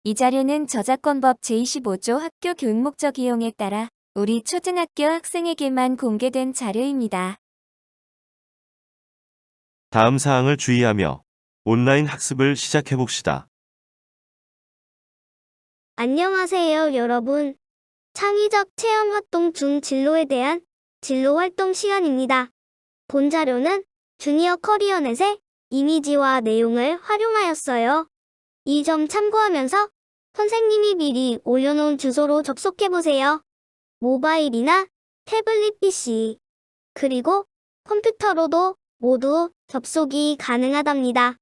이 자료는 저작권법 제25조 학교 교육 목적 이용에 따라 우리 초등학교 학생에게만 공개된 자료입니다. 다음 사항을 주의하며 온라인 학습을 시작해봅시다. 안녕하세요, 여러분. 창의적 체험활동 중 진로에 대한 진로활동 시간입니다. 본 자료는 주니어 커리어넷의 이미지와 내용을 활용하였어요. 이 점 참고하면서 선생님이 미리 올려놓은 주소로 접속해보세요. 모바일이나 태블릿 PC, 그리고 컴퓨터로도 모두 접속이 가능하답니다.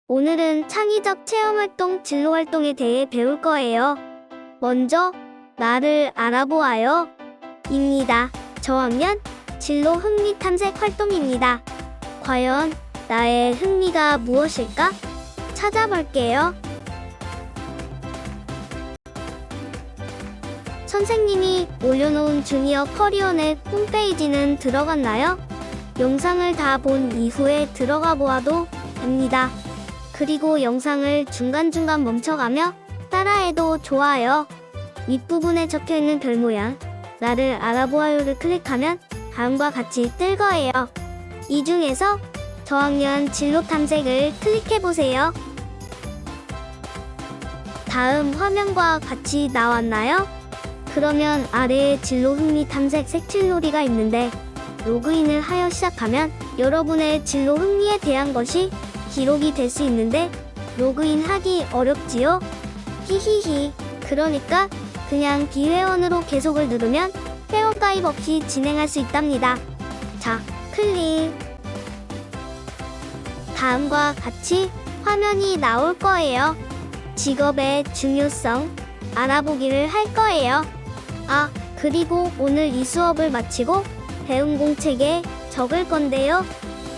오늘은 창의적 체험활동, 진로활동에 대해 배울 거예요. 먼저 나를 알아보아요 입니다. 저학년 진로 흥미 탐색 활동입니다. 과연 나의 흥미가 무엇일까? 찾아볼게요. 선생님이 올려놓은 주니어 커리어넷 홈페이지는 들어갔나요? 영상을 다 본 이후에 들어가 보아도 됩니다. 그리고 영상을 중간중간 멈춰가며 따라해도 좋아요. 윗부분에 적혀있는 별 모양 나를 알아보아요를 클릭하면 다음과 같이 뜰 거예요. 이 중에서 저학년 진로 탐색을 클릭해보세요. 다음 화면과 같이 나왔나요? 그러면 아래에 진로 흥미 탐색 색칠놀이가 있는데 로그인을 하여 시작하면 여러분의 진로 흥미에 대한 것이 기록이 될 수 있는데 로그인하기 어렵지요? 히히히. 그러니까 그냥 비회원으로 계속을 누르면 회원가입 없이 진행할 수 있답니다. 자, 클릭. 다음과 같이 화면이 나올 거예요. 직업의 중요성 알아보기를 할 거예요. 아, 그리고 오늘 이 수업을 마치고 배운 공책에 적을 건데요.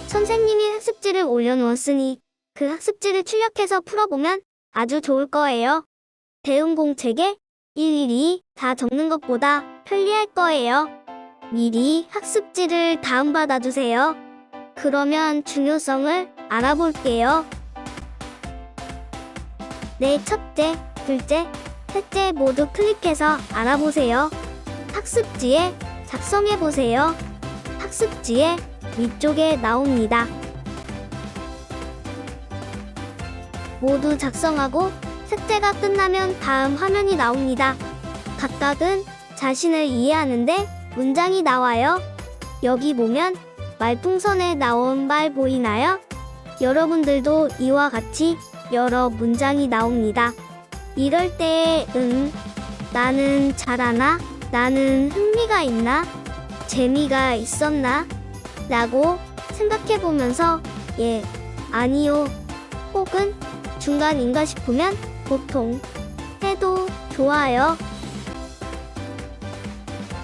선생님이 학습지를 올려놓았으니 그 학습지를 출력해서 풀어보면 아주 좋을 거예요. 배운 공책에 일일이 다 적는 것보다 편리할 거예요. 미리 학습지를 다운받아주세요. 그러면 중요성을 알아볼게요. 네, 첫째, 둘째, 셋째 모두 클릭해서 알아보세요. 학습지에 작성해보세요. 학습지에 위쪽에 나옵니다. 모두 작성하고 삭제가 끝나면 다음 화면이 나옵니다. 각각은 자신을 이해하는데 문장이 나와요. 여기 보면 말풍선에 나온 말 보이나요? 여러분들도 이와 같이 여러 문장이 나옵니다. 이럴 때 나는 잘하나? 나는 흥미가 있나? 재미가 있었나? 라고 생각해보면서 예, 아니요, 혹은 중간인가 싶으면 보통 해도 좋아요.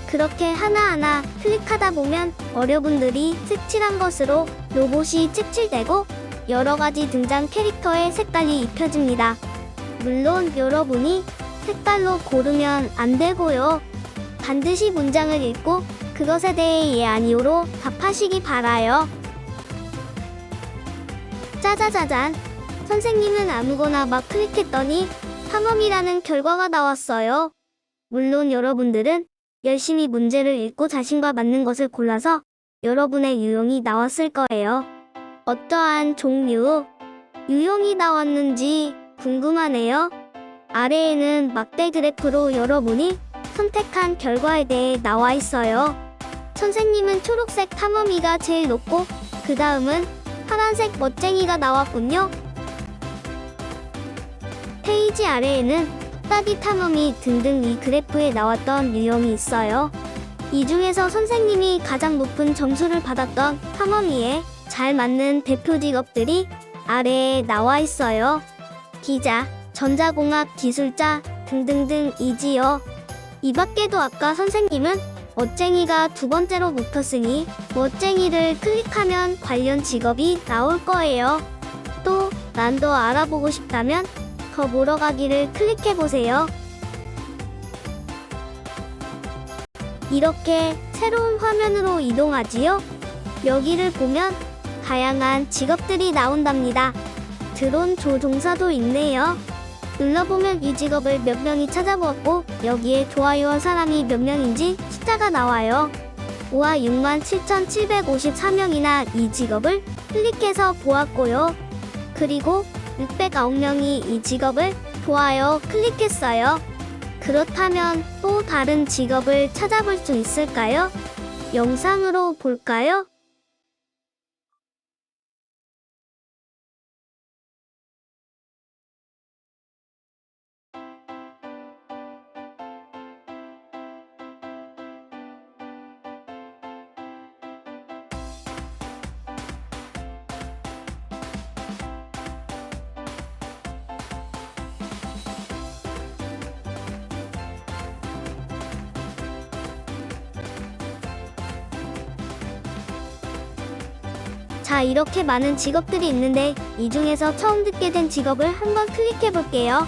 그렇게 하나하나 클릭하다 보면 어려분들이 색칠한 것으로 로봇이 색칠되고 여러가지 등장 캐릭터의 색깔이 입혀집니다. 물론 여러분이 색깔로 고르면 안 되고요. 반드시 문장을 읽고 그것에 대해 예 아니오로 답하시기 바라요. 짜자자잔. 선생님은 아무거나 막 클릭했더니 탐험이라는 결과가 나왔어요. 물론 여러분들은 열심히 문제를 읽고 자신과 맞는 것을 골라서 여러분의 유형이 나왔을 거예요. 어떠한 종류, 유형이 나왔는지 궁금하네요. 아래에는 막대 그래프로 여러분이 선택한 결과에 대해 나와 있어요. 선생님은 초록색 탐험이가 제일 높고 그 다음은 파란색 멋쟁이가 나왔군요. 페이지 아래에는 톡다디 탐험이 등등 이 그래프에 나왔던 유형이 있어요. 이 중에서 선생님이 가장 높은 점수를 받았던 탐험이에 잘 맞는 대표 직업들이 아래에 나와 있어요. 기자, 전자공학 기술자 등등등이지요. 이 밖에도 아까 선생님은 멋쟁이가 두 번째로 높았으니 멋쟁이를 클릭하면 관련 직업이 나올 거예요. 또 난 더 알아보고 싶다면 더 보러 가기를 클릭해보세요. 이렇게 새로운 화면으로 이동하지요. 여기를 보면 다양한 직업들이 나온답니다. 드론 조종사도 있네요. 눌러보면 이 직업을 몇 명이 찾아보았고 여기에 좋아요한 사람이 몇 명인지 숫자가 나와요. 우와 67,754명이나 이 직업을 클릭해서 보았고요. 그리고 609명이 이 직업을 좋아요 클릭했어요. 그렇다면 또 다른 직업을 찾아볼 수 있을까요? 영상으로 볼까요? 자, 이렇게 많은 직업들이 있는데 이 중에서 처음 듣게 된 직업을 한번 클릭해 볼게요.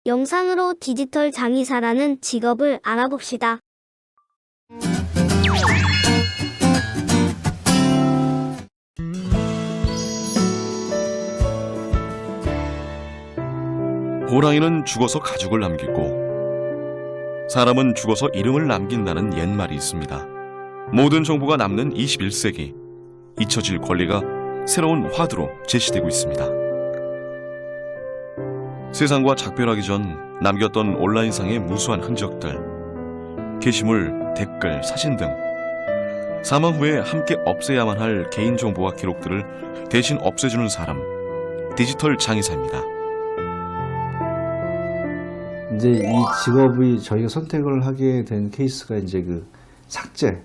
영상으로 디지털 장의사라는 직업을 알아봅시다. 호랑이는 죽어서 가죽을 남기고 사람은 죽어서 이름을 남긴다는 옛말이 있습니다. 모든 정보가 남는 21세기, 잊혀질 권리가 새로운 화두로 제시되고 있습니다. 세상과 작별하기 전 남겼던 온라인상의 무수한 흔적들, 게시물, 댓글, 사진 등 사망 후에 함께 없애야만 할 개인정보와 기록들을 대신 없애주는 사람, 디지털 장의사입니다. 이제 이 직업이 저희가 선택을 하게 된 케이스가 이제 그 삭제,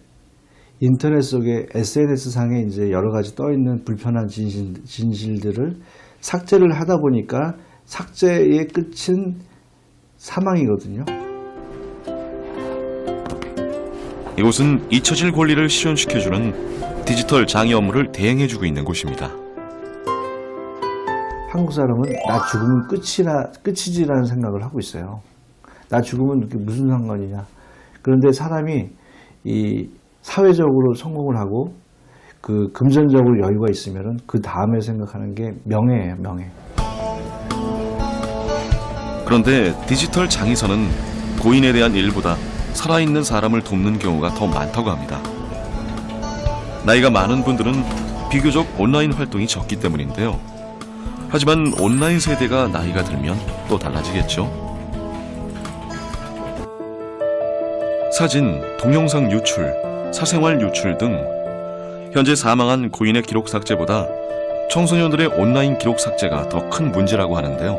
인터넷 속에 SNS 상에 이제 여러 가지 떠 있는 불편한 진실들을 삭제를 하다 보니까 삭제의 끝은 사망이거든요. 이곳은 잊혀질 권리를 실현시켜주는 디지털 장의 업무를 대행해주고 있는 곳입니다. 한국 사람은 나 죽으면 끝이지라는 생각을 하고 있어요. 나 죽으면 그게 무슨 상관이냐. 그런데 사람이 이 사회적으로 성공을 하고 그 금전적으로 여유가 있으면은 그 다음에 생각하는 게 명예예요, 명예. 그런데 디지털 장의사는 고인에 대한 일보다 살아있는 사람을 돕는 경우가 더 많다고 합니다. 나이가 많은 분들은 비교적 온라인 활동이 적기 때문인데요. 하지만 온라인 세대가 나이가 들면 또 달라지겠죠. 사진, 동영상 유출, 사생활 유출 등 현재 사망한 고인의 기록 삭제보다 청소년들의 온라인 기록 삭제가 더 큰 문제라고 하는데요.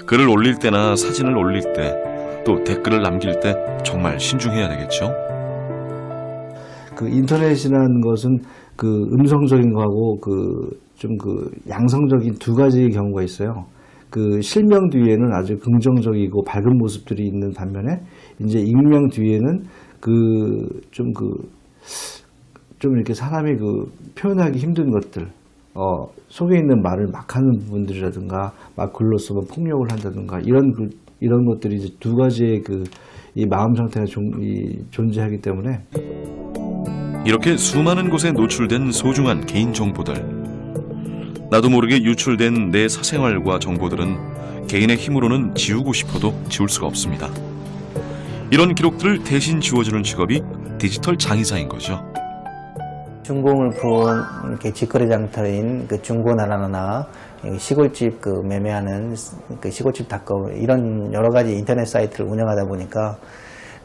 글을 올릴 때나 사진을 올릴 때, 또 댓글을 남길 때 정말 신중해야 되겠죠. 그 인터넷이라는 것은 그 음성적인 거하고 좀 양성적인 두 가지의 경우가 있어요. 그 실명 뒤에는 아주 긍정적이고 밝은 모습들이 있는 반면에 이제 익명 뒤에는 좀 이렇게 사람이 표현하기 힘든 것들, 속에 있는 말을 막 하는 부분들이라든가 막 글로써 폭력을 한다든가 이런 것들이 이제 두 가지의 이 마음 상태가 존재하기 때문에 이렇게 수많은 곳에 노출된 소중한 개인 정보들, 나도 모르게 유출된 내 사생활과 정보들은 개인의 힘으로는 지우고 싶어도 지울 수가 없습니다. 이런 기록들을 대신 지워주는 직업이 디지털 장의사인 거죠. 중고물품 이렇게 직거래 장터인 그 중고나라나 시골집 매매하는 시골집닷컴 이런 여러 가지 인터넷 사이트를 운영하다 보니까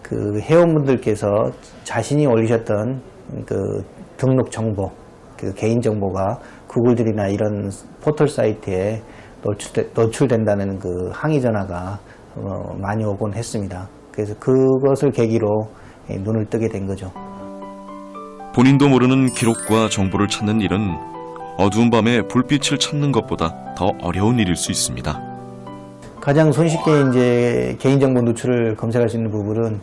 그 회원분들께서 자신이 올리셨던 등록 정보, 개인 정보가 구글들이나 이런 포털 사이트에 노출된다는 항의 전화가 많이 오곤 했습니다. 그래서 그것을 계기로 눈을 뜨게 된 거죠. 본인도 모르는 기록과 정보를 찾는 일은 어두운 밤에 불빛을 찾는 것보다 더 어려운 일일 수 있습니다. 가장 손쉽게 이제 개인정보 노출을 검색할 수 있는 부분은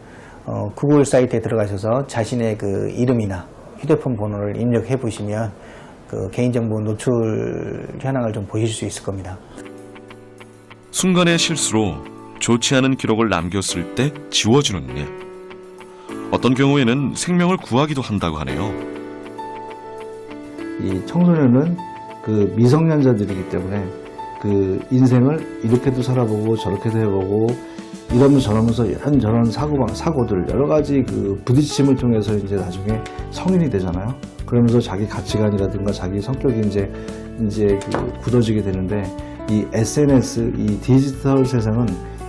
구글 사이트에 들어가셔서 자신의 이름이나 휴대폰 번호를 입력해 보시면 개인정보 노출 현황을 좀 보실 수 있을 겁니다. 순간의 실수로 좋지 않은 기록을 남겼을 때 지워주는 일. 어떤 경우에는 생명을 구하기도 한다고 하네요. 이 청소년은 그 미성년자들이기 때문에 그 인생을 이렇게도 살아보고 저렇게도 해보고 이러면서 저러면서 이런저런 사고들 여러 가지 그 부딪힘을 통해서 이제 나중에 성인이 되잖아요. 그러면서 자기 가치관이라든가 자기 성격이 이제 그 굳어지게 되는데 이 SNS, 이 디지털 세상은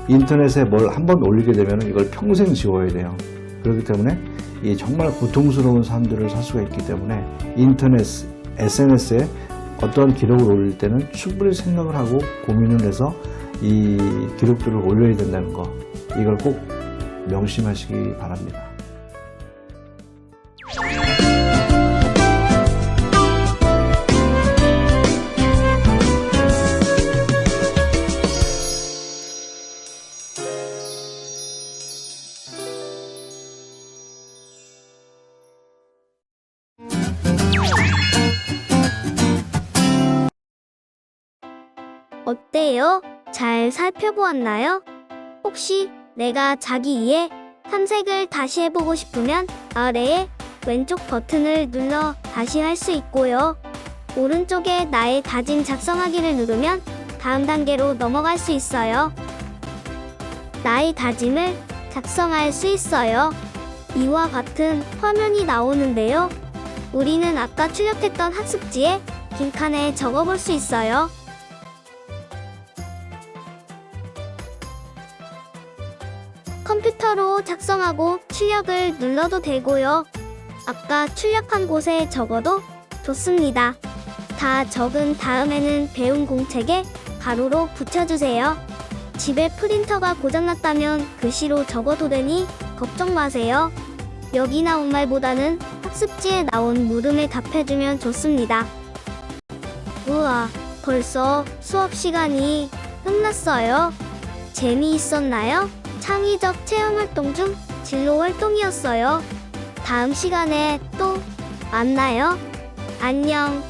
인터넷에 뭘 한번 올리게 되면 이걸 평생 지워야 돼요. 그렇기 때문에 이 정말 고통스러운 삶들을 살 수가 있기 때문에 인터넷, SNS에 어떠한 기록을 올릴 때는 충분히 생각을 하고 고민을 해서 이 기록들을 올려야 된다는 거, 이걸 꼭 명심하시기 바랍니다. 어때요? 잘 살펴보았나요? 혹시 내가 자기 이해 탐색을 다시 해보고 싶으면 아래에 왼쪽 버튼을 눌러 다시 할 수 있고요. 오른쪽에 나의 다짐 작성하기를 누르면 다음 단계로 넘어갈 수 있어요. 나의 다짐을 작성할 수 있어요. 이와 같은 화면이 나오는데요. 우리는 아까 출력했던 학습지에 빈칸에 적어볼 수 있어요. 컴퓨터로 작성하고 출력을 눌러도 되고요. 아까 출력한 곳에 적어도 좋습니다. 다 적은 다음에는 배운 공책에 가로로 붙여주세요. 집에 프린터가 고장났다면 글씨로 적어도 되니 걱정 마세요. 여기 나온 말보다는 학습지에 나온 물음에 답해주면 좋습니다. 우와, 벌써 수업 시간이 끝났어요. 재미있었나요? 창의적 체험활동 중 진로활동이었어요. 다음 시간에 또 만나요. 안녕.